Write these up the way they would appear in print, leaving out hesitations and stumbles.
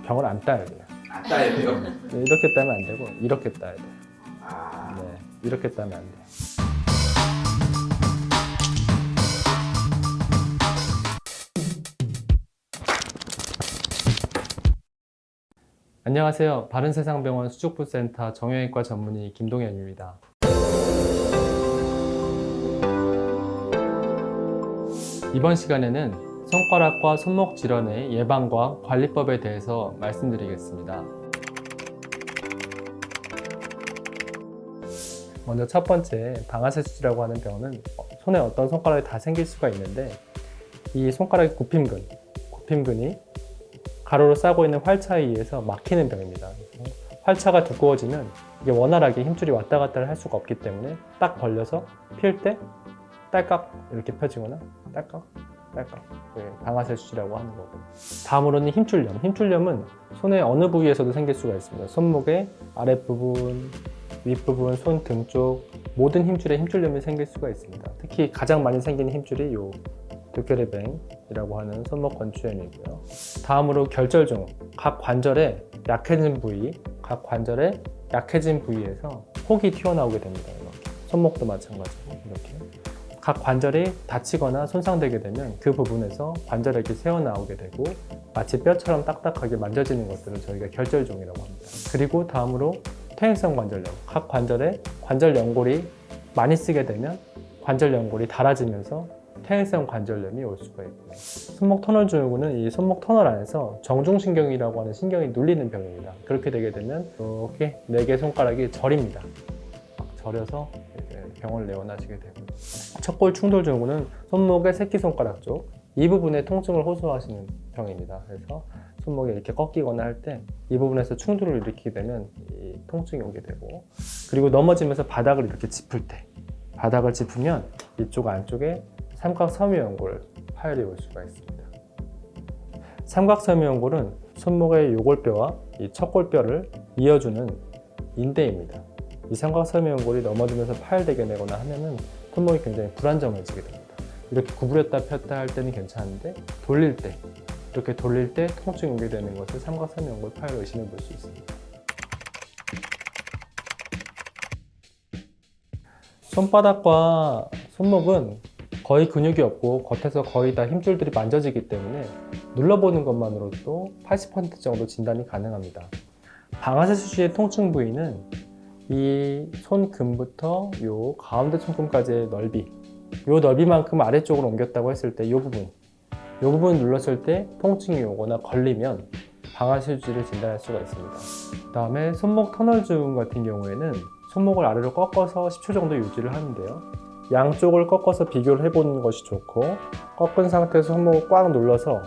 병을 안 따야 돼요. 안 따야 돼요? 네, 이렇게 따면 안 되고 이렇게 따야 돼요. 아, 네, 이렇게 따면 안 돼요. 안녕하세요. 바른세상병원 수족부센터 정형외과 전문의 김동현입니다. 이번 시간에는 손가락과 손목 질환의 예방과 관리법에 대해서 말씀드리겠습니다. 먼저 첫 번째, 방아쇠수지라고 하는 병은 손에 어떤 손가락이 다 생길 수가 있는데, 이 손가락의 굽힘근이 가로로 싸고 있는 활차에 의해서 막히는 병입니다. 활차가 두꺼워지면 이게 원활하게 힘줄이 왔다 갔다 할 수가 없기 때문에 딱 벌려서 필 때 딸깍 이렇게 펴지거나 딸깍 방아쇠수지라고 하는 거고, 다음으로는 힘줄염. 힘줄염은 손의 어느 부위에서도 생길 수가 있습니다. 손목의 아랫부분, 윗부분, 손 등 쪽 모든 힘줄에 힘줄염이 생길 수가 있습니다. 특히 가장 많이 생기는 힘줄이 요 드케르뱅이라고 하는 손목 건추염이고요. 다음으로 결절증. 각 관절의 약해진 부위에서 혹이 튀어나오게 됩니다. 이렇게. 손목도 마찬가지고 이렇게. 각 관절이 다치거나 손상되게 되면 그 부분에서 관절액이 새어나오게 되고 마치 뼈처럼 딱딱하게 만져지는 것들을 저희가 결절종이라고 합니다. 그리고 다음으로 퇴행성 관절염. 각 관절에 관절 연골이 많이 쓰게 되면 관절 연골이 닳아지면서 퇴행성 관절염이 올 수가 있고요. 손목 터널 증후군은 이 손목 터널 안에서 정중신경이라고 하는 신경이 눌리는 병입니다. 그렇게 되게 되면 이렇게 4개 손가락이 저립니다. 막 저려서 병을 내원하시게 되고요. 척골 충돌 증후군은 손목의 새끼손가락 쪽 이 부분에 통증을 호소하시는 병입니다. 그래서 손목이 이렇게 꺾이거나 할 때 이 부분에서 충돌을 일으키게 되면 이 통증이 오게 되고, 그리고 넘어지면서 바닥을 이렇게 짚을 때 바닥을 짚으면 이쪽 안쪽에 삼각섬유연골 파열이 올 수가 있습니다. 삼각섬유연골은 손목의 요골뼈와 이 척골뼈를 이어주는 인대입니다. 이 삼각섬유연골이 넘어지면서 파열되게 되거나 하면은 손목이 굉장히 불안정해지게 됩니다. 이렇게 구부렸다 폈다 할 때는 괜찮은데 이렇게 돌릴 때 통증이 오게 되는 것을 삼각섬유연골 파열 의심해 볼 수 있습니다. 손바닥과 손목은 거의 근육이 없고 겉에서 거의 다 힘줄들이 만져지기 때문에 눌러보는 것만으로도 80% 정도 진단이 가능합니다. 방아쇠수지의 통증 부위는 이 손금부터 요 가운데 손금까지의 넓이, 요 넓이만큼 아래쪽으로 옮겼다고 했을 때 이 부분 눌렀을 때 통증이 오거나 걸리면 방아쇠수지를 진단할 수가 있습니다. 그 다음에 손목 터널 증후군 같은 경우에는 손목을 아래로 꺾어서 10초 정도 유지를 하는데요. 양쪽을 꺾어서 비교를 해보는 것이 좋고, 꺾은 상태에서 손목을 꽉 눌러서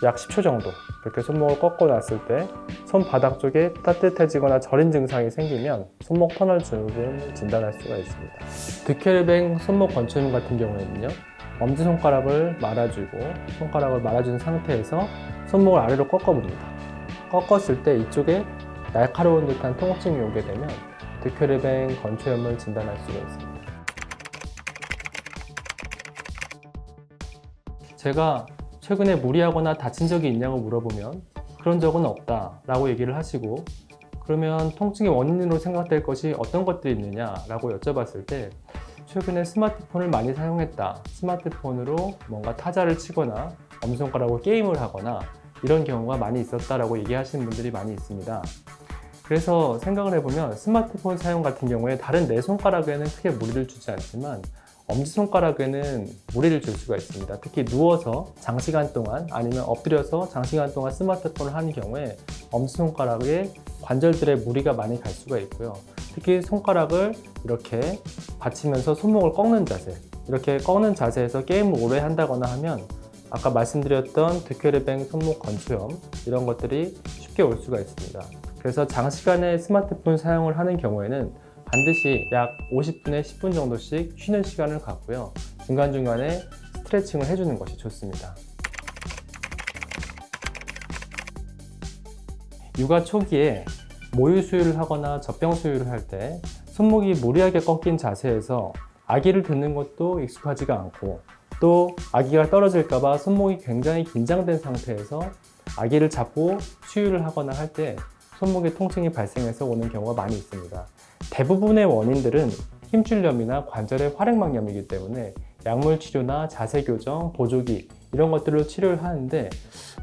약 10초 정도 이렇게 손목을 꺾어 놨을 때 손바닥 쪽에 따뜻해지거나 저린 증상이 생기면 손목 터널 증후군을 진단할 수가 있습니다. 드케르뱅 손목 건추염 같은 경우에는요, 엄지손가락을 말아준 상태에서 손목을 아래로 꺾어봅니다. 꺾었을 때 이쪽에 날카로운 듯한 통증이 오게 되면 드케르뱅 건추염을 진단할 수가 있습니다. 제가 최근에 무리하거나 다친 적이 있냐고 물어보면 그런 적은 없다 라고 얘기를 하시고, 그러면 통증의 원인으로 생각될 것이 어떤 것들이 있느냐 라고 여쭤봤을 때 최근에 스마트폰을 많이 사용했다, 스마트폰으로 뭔가 타자를 치거나 엄지손가락으로 게임을 하거나 이런 경우가 많이 있었다라고 얘기하시는 분들이 많이 있습니다. 그래서 생각을 해보면 스마트폰 사용 같은 경우에 다른 네 손가락에는 크게 무리를 주지 않지만 엄지손가락에는 무리를 줄 수가 있습니다. 특히 누워서 장시간 동안 아니면 엎드려서 장시간 동안 스마트폰을 하는 경우에 엄지손가락에 관절들의 무리가 많이 갈 수가 있고요. 특히 손가락을 이렇게 받치면서 손목을 꺾는 자세, 이렇게 꺾는 자세에서 게임을 오래 한다거나 하면 아까 말씀드렸던 드케르뱅 손목 건추염 이런 것들이 쉽게 올 수가 있습니다. 그래서 장시간의 스마트폰 사용을 하는 경우에는 반드시 약 50분에 10분 정도씩 쉬는 시간을 갖고요. 중간중간에 스트레칭을 해주는 것이 좋습니다. 육아 초기에 모유 수유를 하거나 젖병 수유를 할 때 손목이 무리하게 꺾인 자세에서 아기를 듣는 것도 익숙하지가 않고, 또 아기가 떨어질까봐 손목이 굉장히 긴장된 상태에서 아기를 잡고 수유를 하거나 할 때 손목에 통증이 발생해서 오는 경우가 많이 있습니다. 대부분의 원인들은 힘줄염이나 관절의 활액막염이기 때문에 약물 치료나 자세 교정, 보조기 이런 것들로 치료를 하는데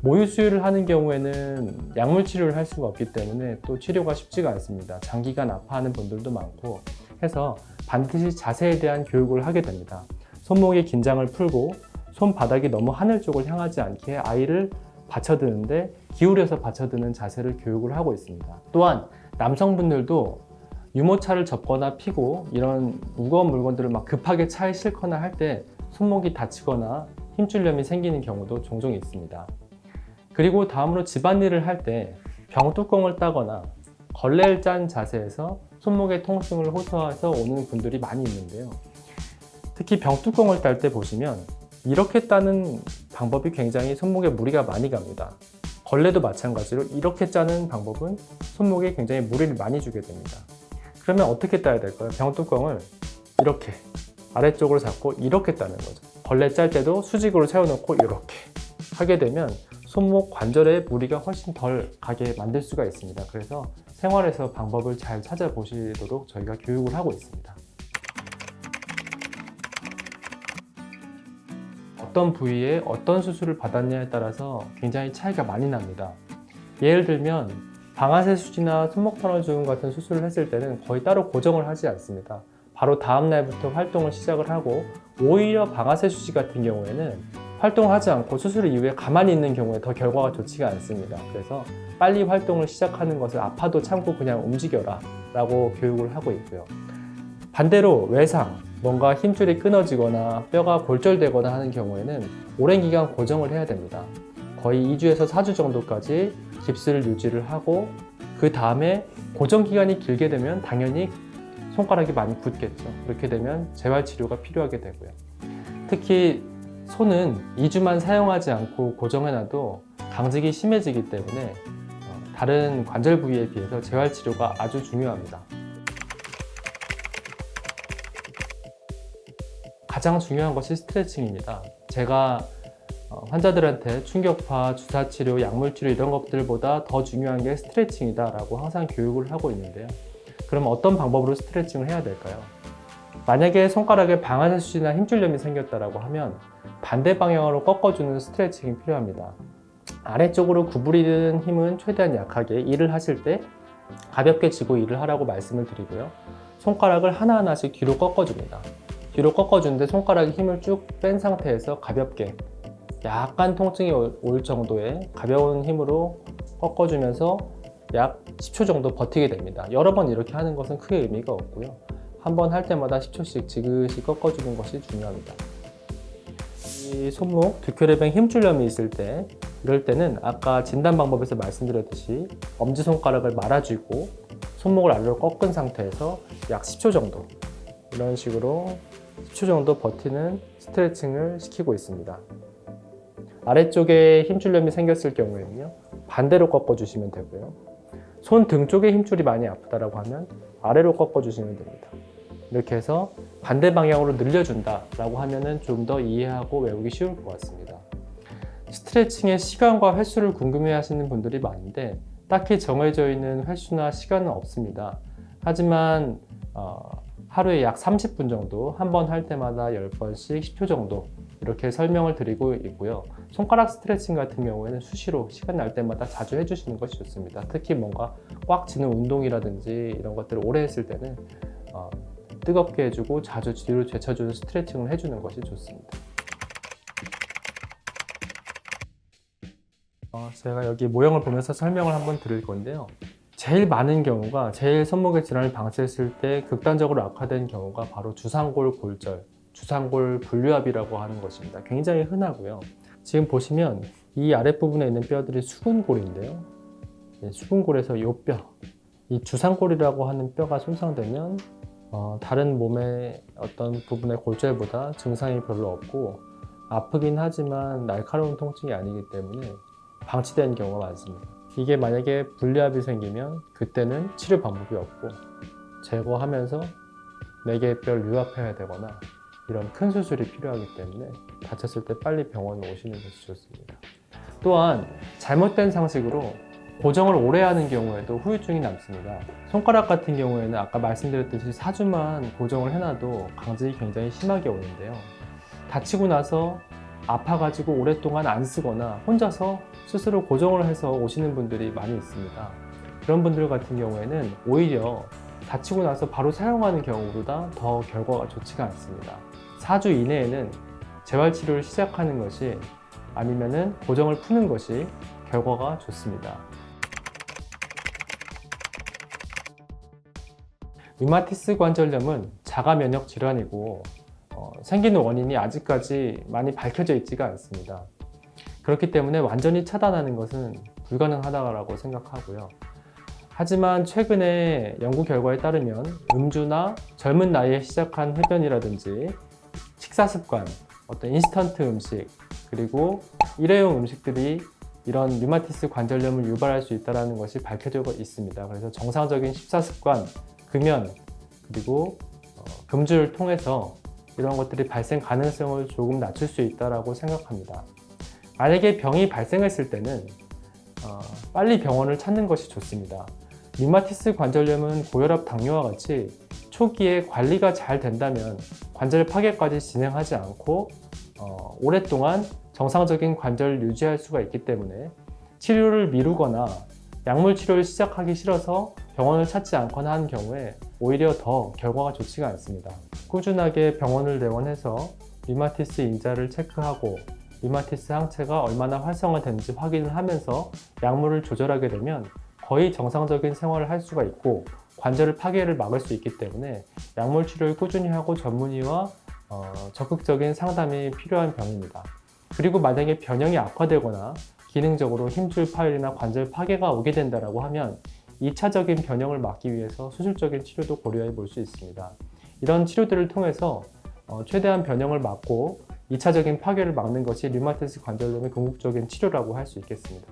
모유 수유를 하는 경우에는 약물 치료를 할 수가 없기 때문에 또 치료가 쉽지가 않습니다. 장기간 아파하는 분들도 많고 해서 반드시 자세에 대한 교육을 하게 됩니다. 손목의 긴장을 풀고 손바닥이 너무 하늘 쪽을 향하지 않게 아이를 받쳐드는데 기울여서 받쳐드는 자세를 교육을 하고 있습니다. 또한 남성분들도 유모차를 접거나 피고 이런 무거운 물건들을 막 급하게 차에 싣거나 할 때 손목이 다치거나 힘줄염이 생기는 경우도 종종 있습니다. 그리고 다음으로 집안일을 할 때 병뚜껑을 따거나 걸레를 짠 자세에서 손목의 통증을 호소해서 오는 분들이 많이 있는데요. 특히 병뚜껑을 딸 때 보시면 이렇게 따는 방법이 굉장히 손목에 무리가 많이 갑니다. 걸레도 마찬가지로 이렇게 짜는 방법은 손목에 굉장히 무리를 많이 주게 됩니다. 그러면 어떻게 따야 될까요? 병뚜껑을 이렇게 아래쪽으로 잡고 이렇게 따는 거죠. 걸레 짤 때도 수직으로 세워놓고 이렇게 하게 되면 손목 관절에 무리가 훨씬 덜 가게 만들 수가 있습니다. 그래서 생활에서 방법을 잘 찾아보시도록 저희가 교육을 하고 있습니다. 어떤 부위에 어떤 수술을 받았냐에 따라서 굉장히 차이가 많이 납니다. 예를 들면 방아쇠 수지나 손목 터널 주름 같은 수술을 했을 때는 거의 따로 고정을 하지 않습니다. 바로 다음 날부터 활동을 시작을 하고 오히려 방아쇠 수지 같은 경우에는 활동을 하지 않고 수술 이후에 가만히 있는 경우에 더 결과가 좋지가 않습니다. 그래서 빨리 활동을 시작하는 것을 아파도 참고 그냥 움직여라 라고 교육을 하고 있고요. 반대로 외상, 뭔가 힘줄이 끊어지거나 뼈가 골절되거나 하는 경우에는 오랜 기간 고정을 해야 됩니다. 거의 2주에서 4주 정도까지 깁스를 유지를 하고 그 다음에 고정 기간이 길게 되면 당연히 손가락이 많이 굳겠죠. 그렇게 되면 재활 치료가 필요하게 되고요. 특히 손은 2주만 사용하지 않고 고정해놔도 강직이 심해지기 때문에 다른 관절 부위에 비해서 재활 치료가 아주 중요합니다. 가장 중요한 것이 스트레칭입니다. 제가 환자들한테 충격파, 주사치료, 약물치료 이런 것들보다 더 중요한 게 스트레칭이다 라고 항상 교육을 하고 있는데요. 그럼 어떤 방법으로 스트레칭을 해야 될까요? 만약에 손가락에 방아쇠 수지나 힘줄염이 생겼다고 하면 반대 방향으로 꺾어주는 스트레칭이 필요합니다. 아래쪽으로 구부리는 힘은 최대한 약하게, 일을 하실 때 가볍게 쥐고 일을 하라고 말씀을 드리고요. 손가락을 하나하나씩 뒤로 꺾어줍니다. 뒤로 꺾어주는데 손가락에 힘을 쭉 뺀 상태에서 가볍게 약간 통증이 올 정도의 가벼운 힘으로 꺾어주면서 약 10초 정도 버티게 됩니다. 여러 번 이렇게 하는 것은 크게 의미가 없고요. 한 번 할 때마다 10초씩 지그시 꺾어주는 것이 중요합니다. 이 손목, 뒷혈액병 힘줄염이 있을 때 이럴 때는 아까 진단 방법에서 말씀드렸듯이 엄지손가락을 말아주고 손목을 아래로 꺾은 상태에서 약 10초 정도 이런 식으로 10초 정도 버티는 스트레칭을 시키고 있습니다. 아래쪽에 힘줄염이 생겼을 경우에는요, 반대로 꺾어주시면 되고요. 손 등 쪽에 힘줄이 많이 아프다라고 하면 아래로 꺾어주시면 됩니다. 이렇게 해서 반대 방향으로 늘려준다라고 하면은 좀 더 이해하고 외우기 쉬울 것 같습니다. 스트레칭의 시간과 횟수를 궁금해 하시는 분들이 많은데 딱히 정해져 있는 횟수나 시간은 없습니다. 하지만 하루에 약 30분 정도 한 번 할 때마다 10번씩 10초 정도 이렇게 설명을 드리고 있고요. 손가락 스트레칭 같은 경우에는 수시로 시간 날 때마다 자주 해주시는 것이 좋습니다. 특히 뭔가 꽉 쥐는 운동이라든지 이런 것들을 오래 했을 때는 뜨겁게 해주고 자주 뒤로 제쳐주는 스트레칭을 해주는 것이 좋습니다. 제가 여기 모형을 보면서 설명을 한번 드릴 건데요. 제일 많은 경우가 제일 손목의 질환을 방치했을 때 극단적으로 악화된 경우가 바로 주상골 골절, 주상골 분류압이라고 하는 것입니다. 굉장히 흔하고요. 지금 보시면 이 아랫부분에 있는 뼈들이 수근골인데요. 수근골에서 이 뼈, 이 주상골이라고 하는 뼈가 손상되면 다른 몸의 어떤 부분의 골절보다 증상이 별로 없고 아프긴 하지만 날카로운 통증이 아니기 때문에 방치된 경우가 많습니다. 이게 만약에 분리압이 생기면 그때는 치료 방법이 없고 제거하면서 4개의 뼈를 유압해야 되거나 이런 큰 수술이 필요하기 때문에 다쳤을 때 빨리 병원에 오시는 것이 좋습니다. 또한 잘못된 상식으로 고정을 오래 하는 경우에도 후유증이 남습니다. 손가락 같은 경우에는 아까 말씀드렸듯이 4주만 고정을 해놔도 강직이 굉장히 심하게 오는데요. 다치고 나서 아파가지고 오랫동안 안 쓰거나 혼자서 스스로 고정을 해서 오시는 분들이 많이 있습니다. 그런 분들 같은 경우에는 오히려 다치고 나서 바로 사용하는 경우보다 더 결과가 좋지가 않습니다. 4주 이내에는 재활치료를 시작하는 것이 아니면은 고정을 푸는 것이 결과가 좋습니다. 류마티스 관절염은 자가 면역 질환이고 생기는 원인이 아직까지 많이 밝혀져 있지가 않습니다. 그렇기 때문에 완전히 차단하는 것은 불가능하다고 생각하고요. 하지만 최근에 연구 결과에 따르면 음주나 젊은 나이에 시작한 흡연이라든지 식사 습관, 어떤 인스턴트 음식, 그리고 일회용 음식들이 이런 류마티스 관절염을 유발할 수 있다는 것이 밝혀져 있습니다. 그래서 정상적인 식사 습관, 금연, 그리고 금주를 통해서 이런 것들이 발생 가능성을 조금 낮출 수 있다고 생각합니다. 만약에 병이 발생했을 때는 빨리 병원을 찾는 것이 좋습니다. 류마티스 관절염은 고혈압, 당뇨와 같이 초기에 관리가 잘 된다면 관절 파괴까지 진행하지 않고 오랫동안 정상적인 관절을 유지할 수가 있기 때문에 치료를 미루거나 약물 치료를 시작하기 싫어서 병원을 찾지 않거나 하는 경우에 오히려 더 결과가 좋지가 않습니다. 꾸준하게 병원을 내원해서 류마티스 인자를 체크하고 류마티스 항체가 얼마나 활성화되는지 확인을 하면서 약물을 조절하게 되면 거의 정상적인 생활을 할 수가 있고 관절 파괴를 막을 수 있기 때문에 약물 치료를 꾸준히 하고 전문의와 적극적인 상담이 필요한 병입니다. 그리고 만약에 변형이 악화되거나 기능적으로 힘줄 파열이나 관절 파괴가 오게 된다고 하면 2차적인 변형을 막기 위해서 수술적인 치료도 고려해 볼 수 있습니다. 이런 치료들을 통해서 최대한 변형을 막고 2차적인 파괴를 막는 것이 류마티스 관절염의 궁극적인 치료라고 할 수 있겠습니다.